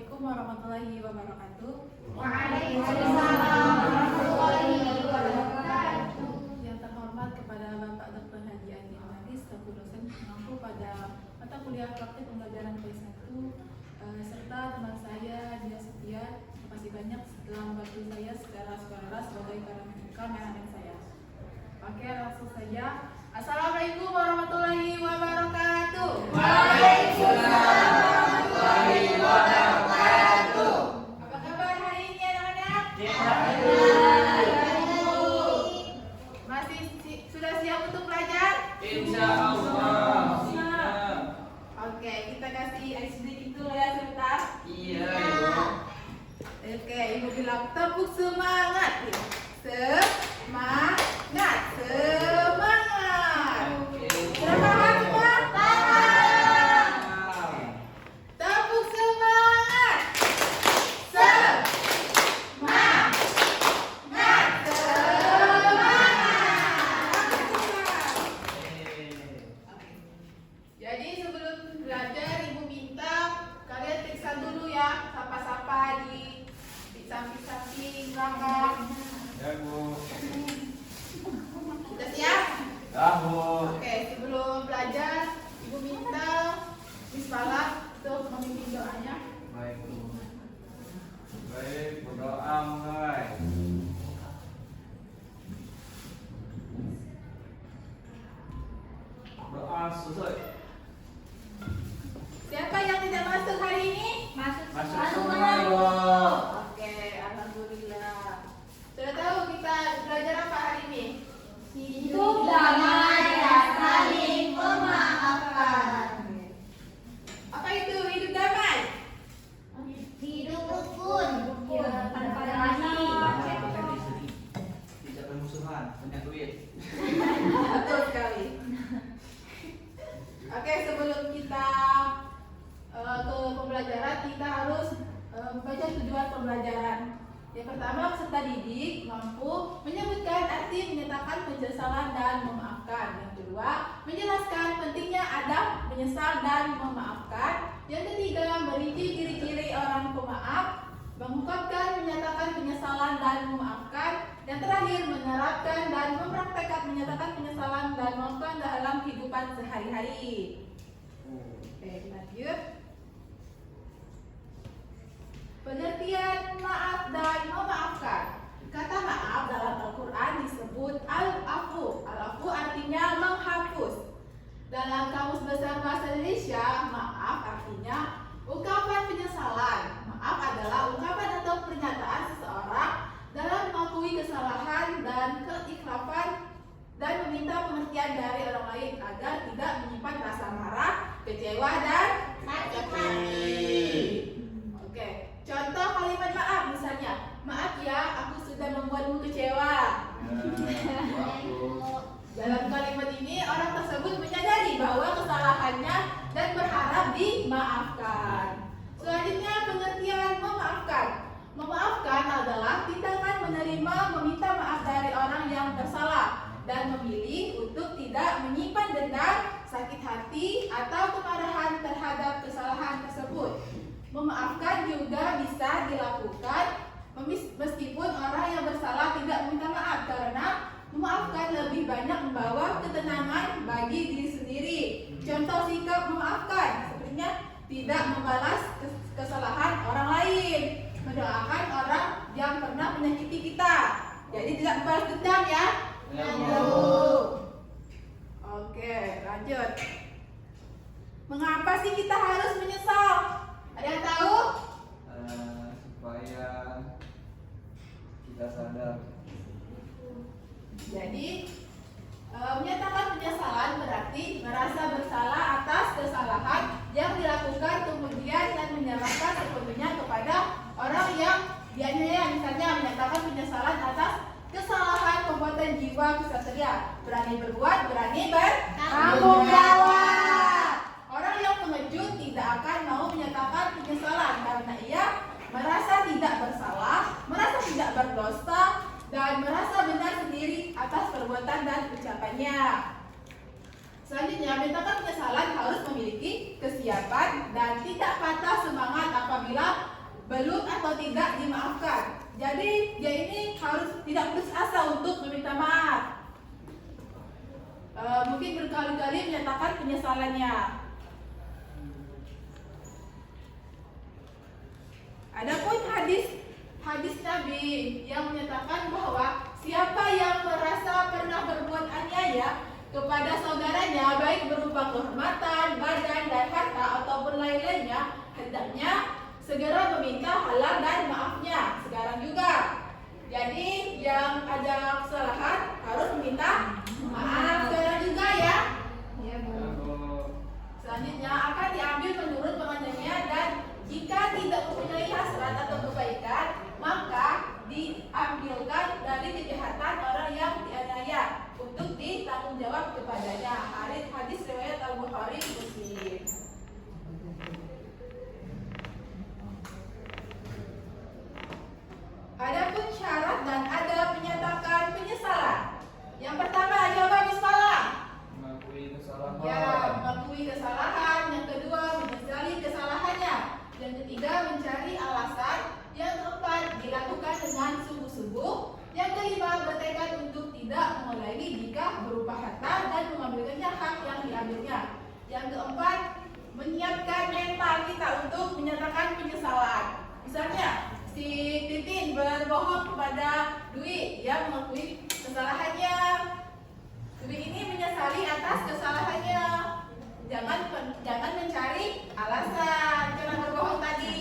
Assalamualaikum warahmatullahi wabarakatuh. Waalaikumsalam warahmatullahi wabarakatuh. Yang terhormat kepada Bapak Dr. Haji Andi Ahmadis selaku dosen pengampu pada mata kuliah praktik pembelajaran P1 serta teman saya Dia Setia. Terima kasih banyak telah membantu saya secara sukarela sebagai kameramen saya. Oke, langsung saja. Assalamualaikum warahmatullahi wabarakatuh. Waalaikumsalam warahmatullahi wabarakatuh. Apa kabar hari ini anak-anak? Masih sudah siap untuk belajar? Insya Allah. Siap. Oke, kita kasih air sedikit dulu ya sebentar. Iya. Oke, Ibu bilang tepuk semangat. Semangat, semangat. Sudah paham semua? Paham. Tepuk semangat. Semangat, semangat. Jadi sebelum belajar Ibu minta kalian periksa dulu ya, sapa-sapa di samping-samping belakang. Ya, Bu. Sudah siap? Ya, Bu. Oke, sebelum belajar Ibu minta Miss Bala untuk memimpin doanya. Baik, Bu. Baik, berdoa mulai. Doa selesai. Siapa yang tidak masuk hari ini? Masuk semua, Bu. Oke, alhamdulillah. Sudah tahu kita belajar apa hari ini? Hidup damai dan saling memaafkan. Apa itu hidup damai? Hidup rukun. Pada lagi. Tidak bermusuhan, banyak duit. Betul sekali. Oke, sebelum kita ke pembelajaran, kita harus membaca tujuan pembelajaran. Yang pertama, peserta didik mampu menyebutkan arti menyatakan penyesalan dan memaafkan. Yang kedua, menjelaskan pentingnya adab menyesal dan memaafkan. Yang ketiga, merinci ciri-ciri orang pemaaf, mengungkapkan menyatakan penyesalan dan memaafkan. Yang terakhir, menerapkan dan mempraktekkan menyatakan penyesalan dan memaafkan dalam kehidupan sehari-hari. Oke, lanjut. Pengertian maaf dan memaafkan. Kata maaf dalam Al-Quran disebut al-afu. Al-afu artinya menghapus. Dalam Kamus Besar Bahasa Indonesia, maaf artinya ungkapan penyesalan. Maaf adalah ungkapan atau pernyataan seseorang dalam mengakui kesalahan dan keikhlasan dan meminta pengertian dari orang lain agar tidak menyimpan rasa marah, kecewa, dan Sakit hati. Oke, contoh kalimat maaf misalnya, maaf ya, aku sudah membuatmu kecewa. Dalam kalimat ini orang tersebut menyadari bahwa kesalahannya dan berharap dimaafkan. Selanjutnya pengertian memaafkan. Memaafkan adalah tindakan menerima meminta maaf dari orang yang bersalah dan memilih untuk tidak menyimpan dendam, sakit hati, atau kemarahan terhadap kesalahan tersebut. Memaafkan juga bisa dilakukan meskipun orang yang bersalah tidak meminta maaf, karena memaafkan lebih banyak membawa ketenangan bagi diri sendiri. Contoh sikap memaafkan sepertinya tidak membalas kesalahan orang lain, mendoakan orang yang pernah menyakiti kita. Jadi tidak membalas dendam ya. Oke, lanjut. Mengapa sih kita harus menyesal? Ada yang tahu? Supaya kita sadar. Jadi menyatakan penyesalan berarti merasa bersalah atas kesalahan yang dilakukan kemudian dan menyerahkan sepenuhnya kepada orang yang dianiaya. Misalnya menyatakan penyesalan atas kesalahan perbuatan jiwa kesatria, berani berbuat, berani bertanggung jawab. Orang yang pengecut tidak akan mau menyatakan penyesalan karena ia merasa tidak bersalah, merasa tidak berdosa, dan merasa benar sendiri atas perbuatan dan ucapannya. Selanjutnya, menyatakan penyesalan harus memiliki kesiapan dan tidak patah semangat apabila belum atau tidak dimaafkan. Jadi dia ini harus tidak putus asa untuk meminta maaf. Mungkin berkali-kali menyatakan penyesalannya. Adapun hadis Nabi yang menyatakan bahwa siapa yang merasa pernah berbuat aniaya kepada saudaranya, baik berupa kehormatan, badan, dan harta ataupun lain-lainnya, hendaknya segera meminta halal dan maafnya sekarang juga. Jadi yang ada kesalahan harus meminta maaf sekarang juga ya. Ya, Bu. Selanjutnya akan diambil menurut pengantarnya, dan jika tidak mempunyai hasrat atau kebaikan, maka diambilkan dari kejahatan orang yang dianiaya untuk ditanggung jawab kepadanya. Hadis riwayat Al-Bukhari Muslim. Adapun syarat dan adab menyatakan penyesalan. Yang pertama, jawab bismillah. Mengakui kesalahan. Ya, mengakui kesalahan. Yang kedua, menyesali kesalahannya. Yang ketiga, mencari alasan. Yang keempat, dilakukan dengan sungguh-sungguh. Yang kelima, bertekad untuk tidak mengulangi jika berupa harta dan mengambilkannya hak yang diambilnya. Yang keempat, menyiapkan mental kita untuk menyatakan penyesalan. Misalnya, si Titin berbohong kepada Dwi, dia mengakui kesalahannya. Dwi ini menyesali atas kesalahannya. Jangan mencari alasan karena berbohong tadi.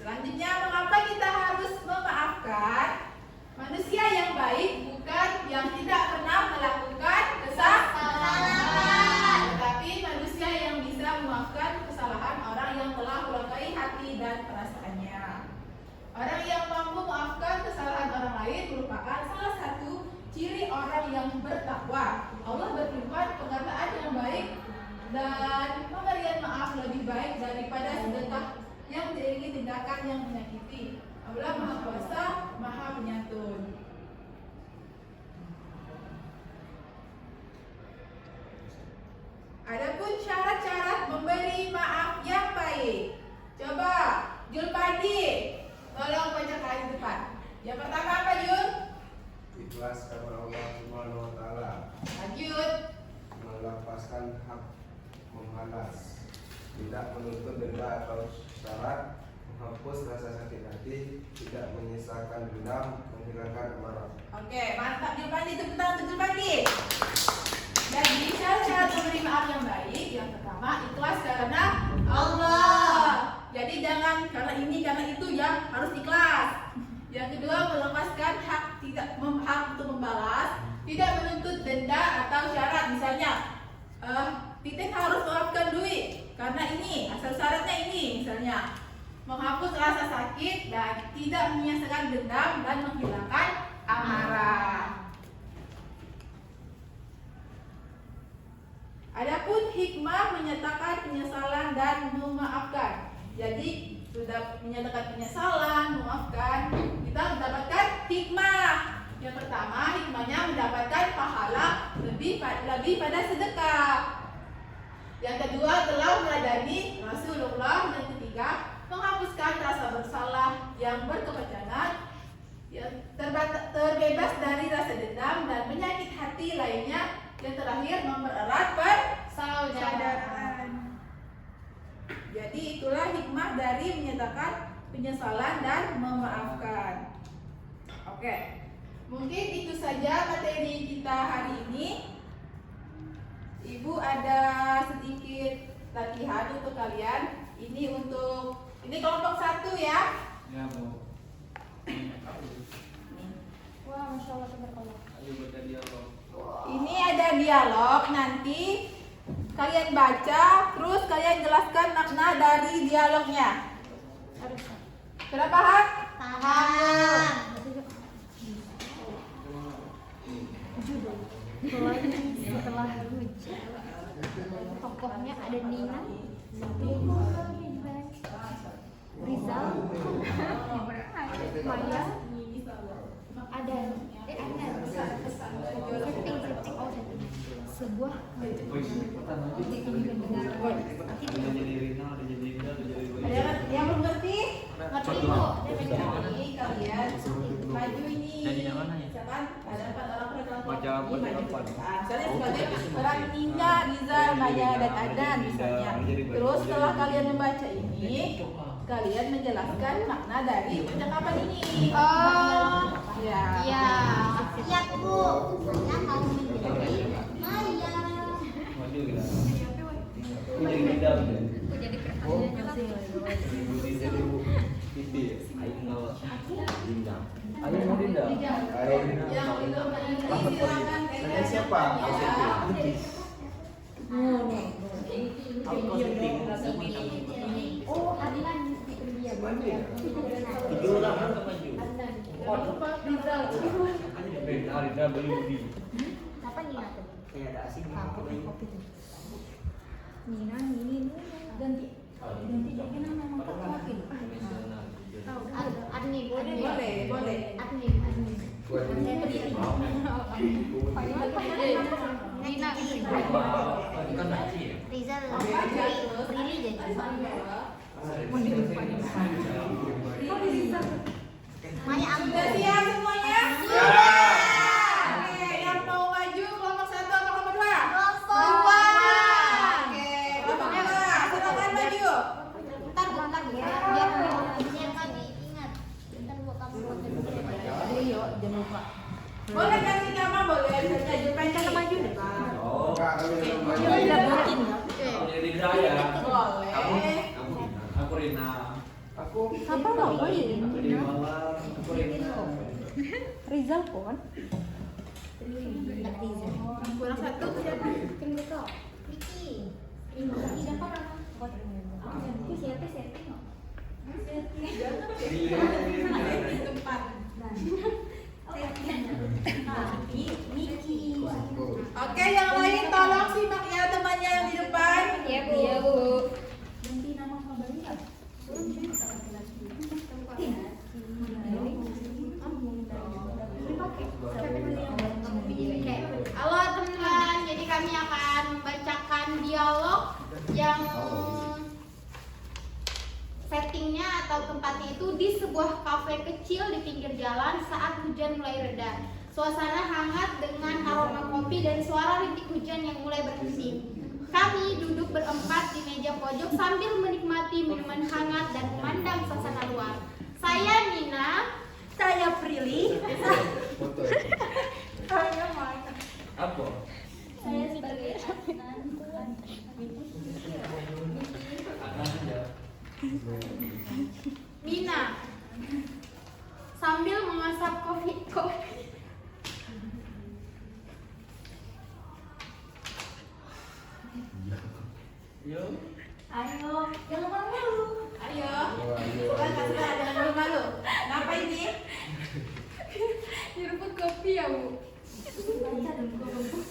Selanjutnya, mengapa kita harus memaafkan? Manusia yang baik bukan yang tidak pernah melakukan kesalahan, tetapi manusia yang bisa memaafkan kesalahan orang yang telah melukai hati dan perasaannya. Orang yang mampu memaafkan kesalahan orang lain merupakan salah satu ciri orang yang bertakwa. Allah berfirman, perkataan yang baik dan pemberian maaf lebih baik daripada sedekah yang diiringi tindakan yang menyakiti. Allah Maha Kuasa, Maha Penyantun. Adapun syarat-syarat memberi maaf yang baik. Coba, Julpadi, tolong bacakan di depan. Yang pertama apa, Jul? Ikhlas karena Allah Subhanahu wa taala. Lanjut. Melepaskan hak membalas. Tidak menuntut denda atau syarat, menghapus rasa sakit hati, tidak menyisakan dendam, menghilangkan amarah. Oke, mantap Julpadi, tepuk tangan untuk Julpadi. Jadi syarat-syarat memberi maaf yang baik, yang pertama ikhlas karena Allah. Jadi jangan karena ini karena itu ya, harus ikhlas. Yang kedua, melepaskan hak untuk membalas, tidak menuntut denda atau syarat. Misalnya, Titin harus maafkan duit karena ini, asal syaratnya ini. Misalnya, menghapus rasa sakit dan tidak menyisakan dendam dan menghilangkan amarah. Adapun hikmah menyatakan penyesalan dan memaafkan. Jadi sudah menyatakan penyesalan, memaafkan, kita mendapatkan hikmah. Yang pertama, hikmahnya mendapatkan pahala lebih pada sedekah. Yang kedua, telah meladani Rasulullah. Yang ketiga, menghapuskan rasa bersalah yang berkepanjangan, yang terbebas dari rasa dendam dan penyakit hati lainnya. Yang terakhir, mempererat persaudaraan. Jadi itulah hikmah dari menyatakan penyesalan dan memaafkan. Oke, mungkin itu saja materi kita hari ini. Ibu ada sedikit latihan untuk kalian. Ini kelompok 1 ya. Ya, Bu. Wah, Masya Allah, tabarakallah. Ayo baca dialog. Ini ada dialog, nanti kalian baca, terus kalian jelaskan makna dari dialognya. Sudah paham? Paham. Setelah hujan, tokohnya ada Nina, Rizal, Maya, ada Anas. sebuah Wih, cepetan aja. Ada jadi Rina, ada jadi Indah, ada jadi Boy. Ada yang belum ngerti? Ngerti bu. Ini kalian maju ini. Jadi yang mana ya? Misalkan ada 4 orang peran Baca ini maju. apa? Nah, misalnya sebagai peran Nina, Riza, Maya, dan Adan misalnya. Terus setelah kalian membaca ini, kalian menjelaskan makna dari percakapan ini. Oh, Ya. iya. Iya Bu, saya mau menjadi Maya. Maju kita. Aku jadi Indah udah. Aku jadi pertanyaan. Jadi Titi. Ayo nggak? Indah. Ayo mau Indah. Ayo. Yang belum ini silakan Saya siapa? Oh, Adnan itu dia. Tiga orang kan maju. Rina beli Budi. Siapa Nina tadi? Kayak ada asing Kopi tuh. Nina, Nini, ganti jadi nama kopi. Admin, boleh. Admin. Nina, Bukan Naci ya? Rizal, Prilly jadi. Maya aku. Sudah siap semuanya? Ya. Oke, yang mau maju kelompok 1 atau kelompok 2? Kelompok 2. Oke, kelompok 2. Silakan maju. Bentar biar kami ingat. Bentar buat kamu jangan lupa. Boleh kasih nama, boleh saja Jepang maju deh. Oh. Kak, kami belum maju. Aku jadi Daya. Boleh. Aku Rina. Aku Siapa lo? Aku di Malang. Aku Rina. Rizal pun. Kurang 1 siapa? Vicky. Siapa nama? Aku siapa? Di tempat. Miki. Oke, yang lain tolong simak ya temannya yang di depan. Iya Bu. Ganti nama kembali ya. Halo teman-teman, jadi kami akan membacakan dialog yang settingnya atau tempatnya itu di sebuah kafe kecil di pinggir jalan saat hujan mulai reda. Suasana hangat dengan aroma kopi dan suara rintik hujan yang mulai berhenti. Kami duduk berempat di meja pojok sambil menikmati minuman hangat dan memandang suasana luar. Saya Nina, saya Prilly, foto. Saya Maya. Apa? saya sebagai Anak aja. Mina sambil memasak kopi. Yo. Ayo, jangan malu-malu. Ayo. Ayo. Sudah jangan malu-malu. Ngapa ini? Direbut kopi ya Bu.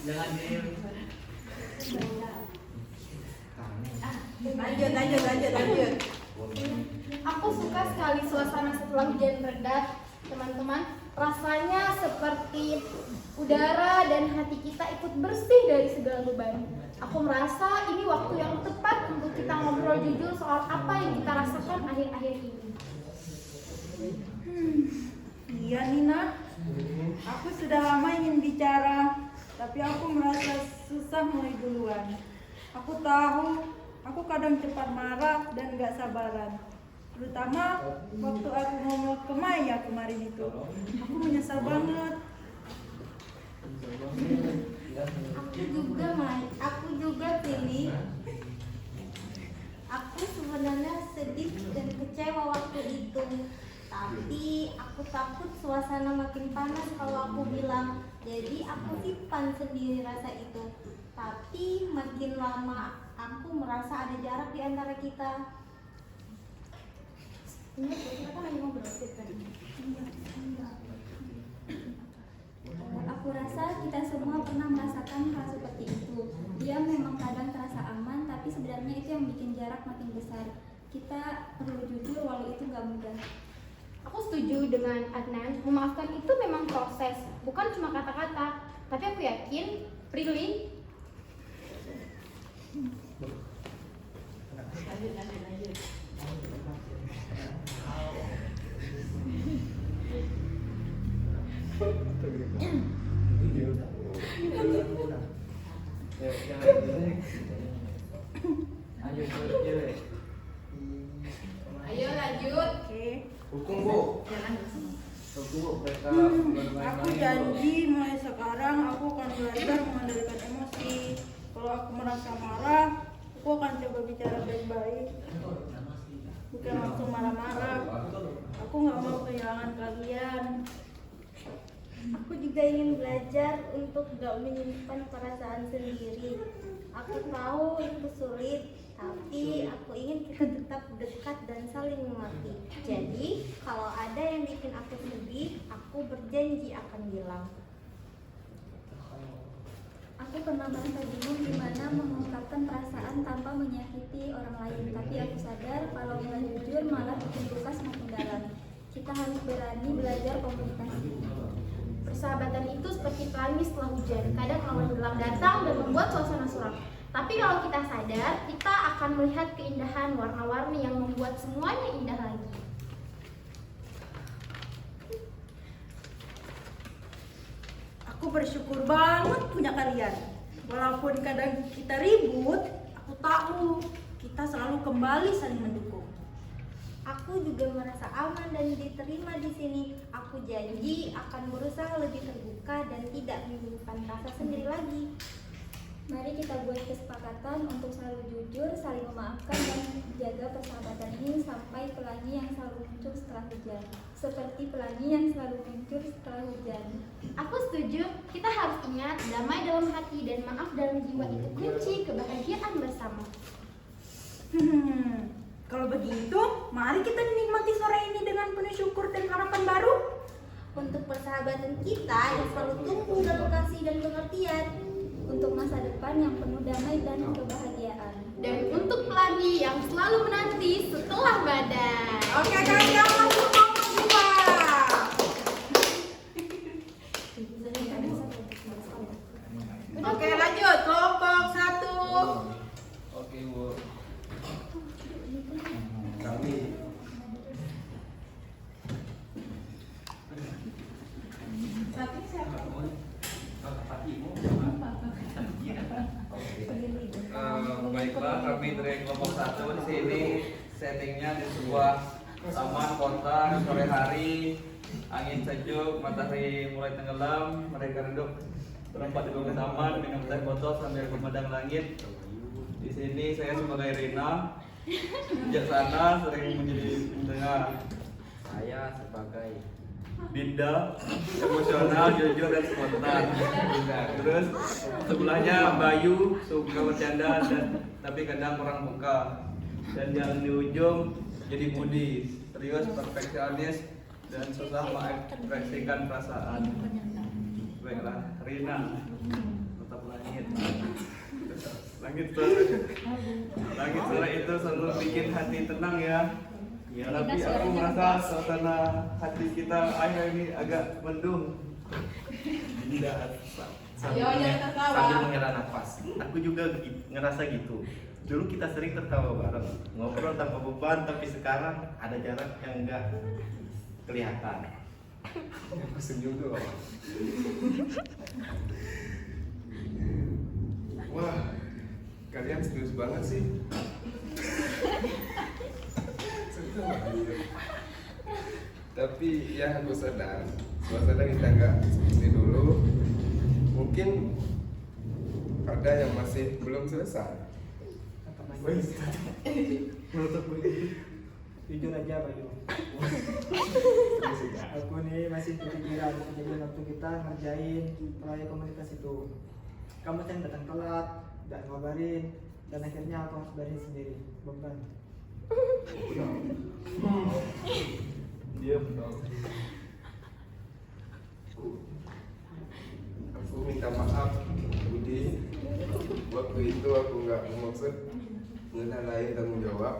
Jangan diem. Lanjut. Aku suka sekali suasana setelah hujan reda, teman-teman. Rasanya seperti udara dan hati kita ikut bersih dari segala beban. Aku merasa ini waktu yang tepat untuk kita ngobrol jujur soal apa yang kita rasakan akhir-akhir ini. Iya Nina, aku sudah lama ingin bicara, tapi aku merasa susah mulai duluan. Aku tahu, aku kadang cepat marah dan gak sabaran. Terutama waktu aku ngomong ke Maya kemarin itu. Aku menyesal banget. Aku juga pilih. Aku sebenarnya sedih dan kecewa waktu itu. Tapi aku takut suasana makin panas kalau aku bilang. Jadi aku simpan sendiri rasa itu. Tapi makin lama aku merasa ada jarak di antara kita. Ingat ya, kita kan lagi ngobrol tadi. Aku rasa kita semua pernah merasakan hal seperti itu. Dia memang kadang terasa aman, tapi sebenarnya itu yang bikin jarak makin besar. Kita perlu jujur walau itu gak mudah. Aku setuju dengan Adnan, memaafkan itu memang proses, bukan cuma kata-kata. Tapi aku yakin, Prilly, cewek jelek. Ayo cewek jelek. Ayo lanjut. Oke. Hukum bu. Hukum bu, mereka Aku janji mulai sekarang aku akan belajar mengendalikan emosi. Kalau aku merasa marah, aku akan coba bicara baik-baik. Bukan langsung marah-marah. Aku nggak mau kehilangan kalian. Aku juga ingin belajar untuk gak menyimpan perasaan sendiri. Aku tahu itu sulit, tapi aku ingin kita tetap dekat dan saling mengerti. Jadi, kalau ada yang bikin aku sedih, aku berjanji akan bilang. Aku pernah merasa bingung gimana mengungkapkan perasaan tanpa menyakiti orang lain. Tapi aku sadar kalau mulai jujur malah bikin luka semakin dalam. Kita harus berani belajar komunikasi. Persahabatan itu seperti pelangi setelah hujan. Kadang awan gelap datang dan membuat suasana suram. Tapi kalau kita sadar, kita akan melihat keindahan warna-warni yang membuat semuanya indah lagi. Aku bersyukur banget punya kalian. Walaupun kadang kita ribut, aku tahu kita selalu kembali saling mendukung. Aku juga merasa aman dan diterima di sini. Aku janji akan berusaha lebih terbuka dan tidak menyimpan rasa sendiri lagi. Mari kita buat kesepakatan untuk selalu jujur, saling memaafkan, dan jaga persahabatan ini sampai pelangi yang selalu muncul setelah hujan. Seperti pelangi yang selalu muncul setelah hujan. Aku setuju, kita harus ingat damai dalam hati dan maaf dalam jiwa itu kunci kebahagiaan bersama. Kalau begitu, mari kita menikmati sore ini dengan penuh syukur dan harapan baru. Untuk persahabatan kita yang selalu tumbuh dalam kasih dan pengertian. Untuk masa depan yang penuh damai dan kebahagiaan. Dan untuk pelangi yang selalu menanti setelah badai. Oke, kalian langsung nomor 2. Oke, lanjut kelompok 1. Oke bu. Kami. Satu siapa? Baiklah, kami dari kelompok 1 di sini settingnya di sebuah taman kota sore hari, angin sejuk, matahari mulai tenggelam, mereka duduk berempat di bawah taman minum teh botol sambil memandang langit. Di sini saya sebagai Rina, sejak sana sering menjadi pendengar. Saya sebagai Dinda, emosional, jujur dan spontan. Terus sebelahnya Bayu, suka bercanda dan tapi kadang kurang buka. Dan yang di ujung jadi Budi, serius, perfeksionis dan susah mengekspresikan perasaan. Baiklah, Rina, tetap langit. Langit sore itu selalu bikin hati tenang ya. Ya, tapi aku merasa suasana hati kita akhir ini agak mendung. Tidak. Ayo, jangan tertawa. Sambil menghela nafas. Aku juga ngerasa gitu. Dulu kita sering tertawa bareng, ngobrol tanpa beban, tapi sekarang ada jarak yang enggak kelihatan. Aku senyum dulu. Wah, kalian serius banget sih. Tapi ya aku sadar suasana kita nggak seperti dulu. Mungkin ada yang masih belum selesai. Jujur aja Bayu. Aku nih masih kepikiran kejadian waktu kita ngerjain proyek komunitas itu. Kamu sering datang telat, gak ngabarin, dan akhirnya aku harus beresin sendiri. Beban. Diam dong. Aku minta maaf, Budi. Waktu itu aku nggak bermaksud ngenalain tanggung jawab.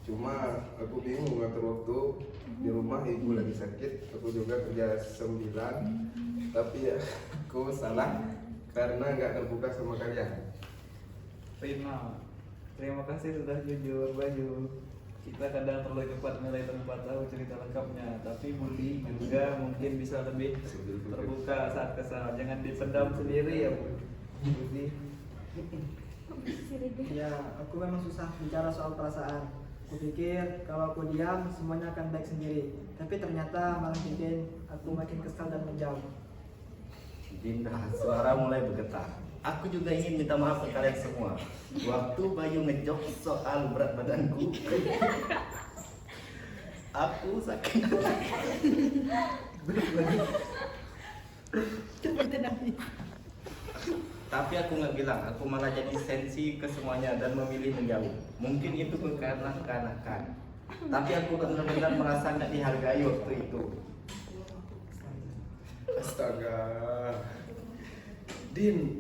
Cuma aku bingung ngatur waktu. Di rumah ibu lagi sakit, aku juga kerja 9. Tapi ya, aku salah karena nggak terbuka sama kalian. Rina, terima kasih sudah jujur. Bayu, kita kadang terlalu cepat menilai tanpa tahu cerita lengkapnya. Tapi Budi juga mungkin bisa lebih terbuka saat kesal. Jangan dipendam sendiri ya Budi. Ya, aku memang susah bicara soal perasaan. Aku pikir kalau aku diam semuanya akan baik sendiri. Tapi ternyata malah bikin aku makin kesal dan menjauh. Dinda, suara mulai bergetar. Aku juga ingin minta maaf ke kalian semua. Waktu Bayu ngejok soal berat badanku, aku sakit. Tapi aku nggak bilang, aku malah jadi sensi ke semuanya dan memilih menjauh. Mungkin itu karena kekanakan. Tapi aku benar-benar merasa nggak dihargai waktu itu. Astaga, Din,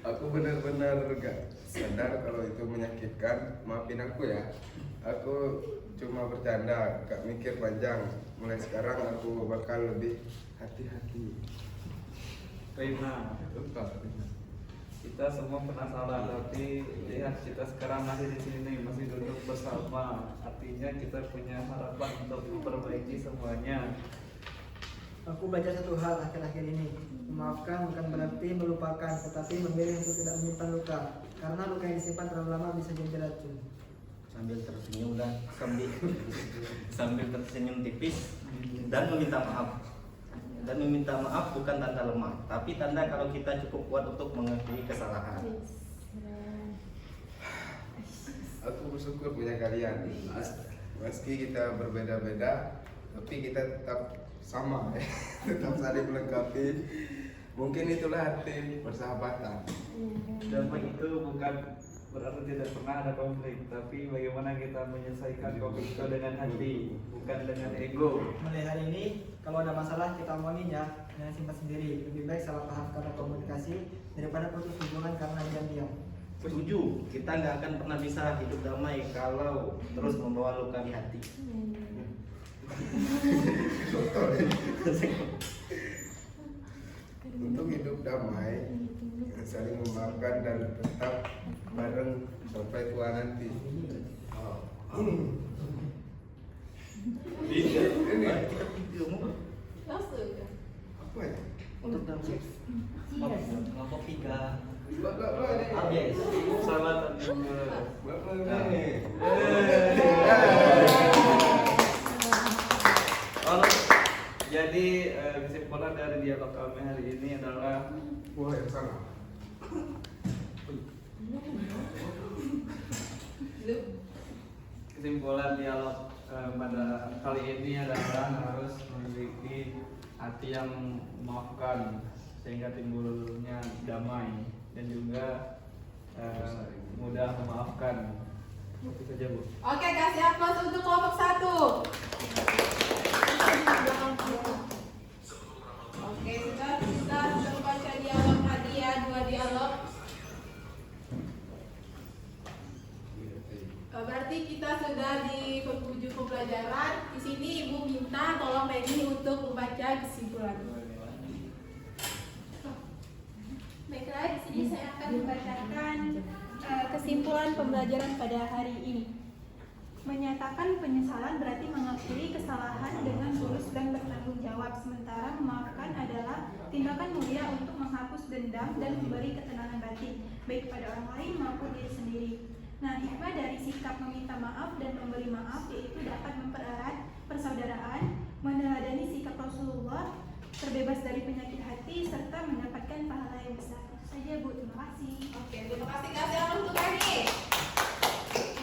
aku benar-benar gak sadar kalau itu menyakitkan. Maafin aku ya, aku cuma bercanda, gak mikir panjang. Mulai sekarang aku bakal lebih hati-hati. Rina, kita semua pernah salah, tapi lihat kita sekarang masih di sini, masih duduk bersama. Artinya kita punya harapan untuk memperbaiki semuanya. Aku belajar satu hal akhir-akhir ini. Memaafkan bukan berarti melupakan, tetapi memilih untuk tidak menyimpan luka. Karena luka yang disimpan terlalu lama bisa jadi racun. Sambil tersenyum dan sambil tersenyum tipis dan meminta maaf. Dan meminta maaf bukan tanda lemah, tapi tanda kalau kita cukup kuat untuk mengakui kesalahan. Aku bersyukur punya kalian. Meski kita berbeda-beda, tapi kita tetap sama ya. Tetap saling melengkapi. Mungkin itulah arti persahabatan. Damai itu bukan berarti tidak pernah ada konflik, tapi bagaimana kita menyelesaikan konflik itu dengan hati, bukan dengan ego. Mulai hari ini, kalau ada masalah kita omongin, jangan simpan sendiri. Lebih baik salah paham karena komunikasi daripada putus hubungan karena diam-diam. Setuju, kita nggak akan pernah bisa hidup damai kalau terus membawa luka di hati. Untuk hidup damai, saling memaafkan dan tetap bareng sampai tua nanti. Ini Langsung. apa ya? Untuk damai. Kelompok 3. Bapak Habis. Selamat Jadi kesimpulan dari dialog kami hari ini adalah Wah, yang salah. kesimpulan dialog pada kali ini adalah harus memiliki hati yang memaafkan sehingga timbulnya damai dan juga mudah memaafkan. Itu saja, Bu. Oke, kasih aplaus untuk kelompok 1. Oke, sudah kita membaca dialog tadi ya, 2 dialog. Berarti kita sudah di penghujung pembelajaran. Di sini Ibu minta tolong Reni untuk membaca kesimpulan. Baiklah, di sini saya akan membacakan kesimpulan pembelajaran pada hari ini. Menyatakan penyesalan berarti mengakui kesalahan dengan tulus dan bertanggung jawab, sementara memaafkan adalah tindakan mulia untuk menghapus dendam dan memberi ketenangan batin, baik pada orang lain maupun diri sendiri. Nah, hikmah dari sikap meminta maaf dan memberi maaf yaitu dapat mempererat persaudaraan, meneladani sikap Rasulullah, terbebas dari penyakit hati, serta mendapatkan pahala yang besar. Itu saja, Bu. Terima kasih. Oke, terima kasih. Kasih aplaus untuk Reni.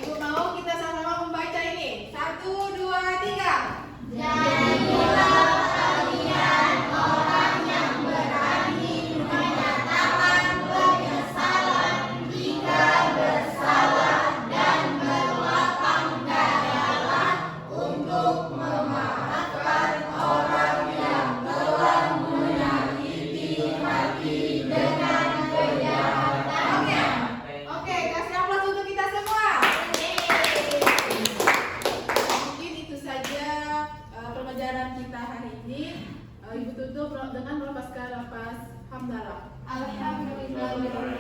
Ibu mau kita sama-sama membaca ini. 1, 2, 3. Jadilah kalian orang yang berani menyatakan penyesalan jika bersalah dan berlapang dada untuk memaafkan orang yang telah menyakiti hati dengan kejahatannya. Oke, kasih aplaus untuk kita semua. Mungkin itu saja pembelajaran kita hari ini. Ibu tutup dengan lafaz hamdalah. Alhamdulillah.